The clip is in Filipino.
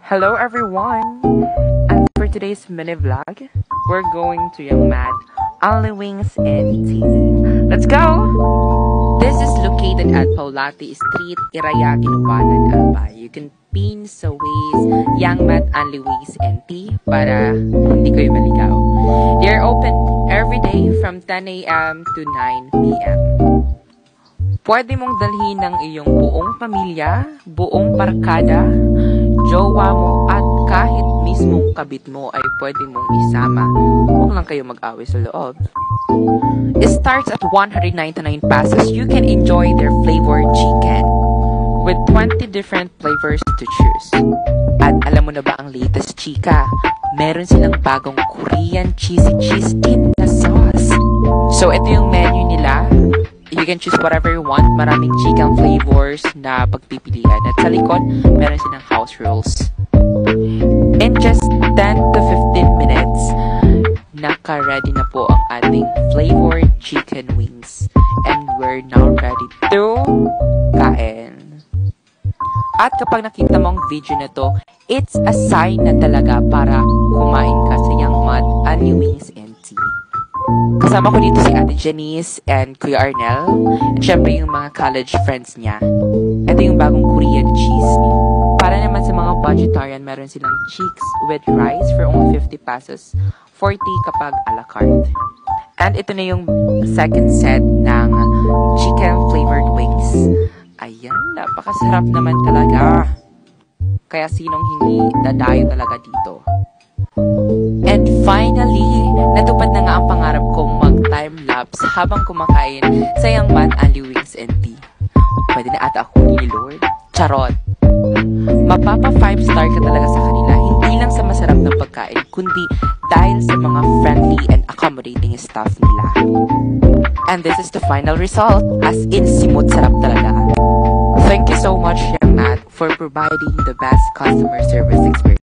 Hello everyone! And for today's mini vlog, we're going to Young Mat, Only Wings and Tea. Let's go! This is located at Paulati Street, Iraya, Inupanan, Albay. You can pin sa Waze, Young Mat, Only Wings and Tea para hindi kayo maligaw. They're open every day from 10 a.m. to 9 p.m. Pwede mong dalhin ng iyong buong pamilya, buong barkada, jowa mo, at kahit mismong kabit mo ay pwede mong isama. Huwag lang kayo mag-away sa loob. It starts at 199 pesos. You can enjoy their flavored chicken with 20 different flavors to choose. At alam mo na ba ang latest chika? Meron silang bagong Korean cheesy cheese dip na sauce. So ito yung menu nila. You can choose whatever you want. Maraming chicken flavors na pagpipilian. At sa likod, meron silang house rules. In just 10 to 15 minutes, naka-ready na po ang ating flavored chicken wings. And we're now ready to kain. At kapag nakita mo ang video na to, it's a sign na talaga para kumain ka sa Young Mat, Only Wings and Tea. Kasama ko dito si Ate Janice and Kuya Arnel. At syempre yung mga college friends niya. Ito yung bagong Korean cheese niya. Para naman sa mga budgetarian, meron silang chicks with rice for only 50 pesos. 40 kapag a la carte. And ito na yung second set ng chicken flavored wings. Ayan, napakasarap naman talaga. Kaya sinong hindi dadayo talaga dito. And finally, natupad na nga ang pangarap kong mag-time-lapse habang kumakain sa Young Mat, Only Wings and Tea. Pwede na ata ako ni Lord. Charot! Mapapa 5-star ka talaga sa kanila, hindi lang sa masarap ng pagkain, kundi dahil sa mga friendly and accommodating staff nila. And this is the final result, as in simut sarap talaga. Thank you so much, Young Mat, for providing the best customer service experience.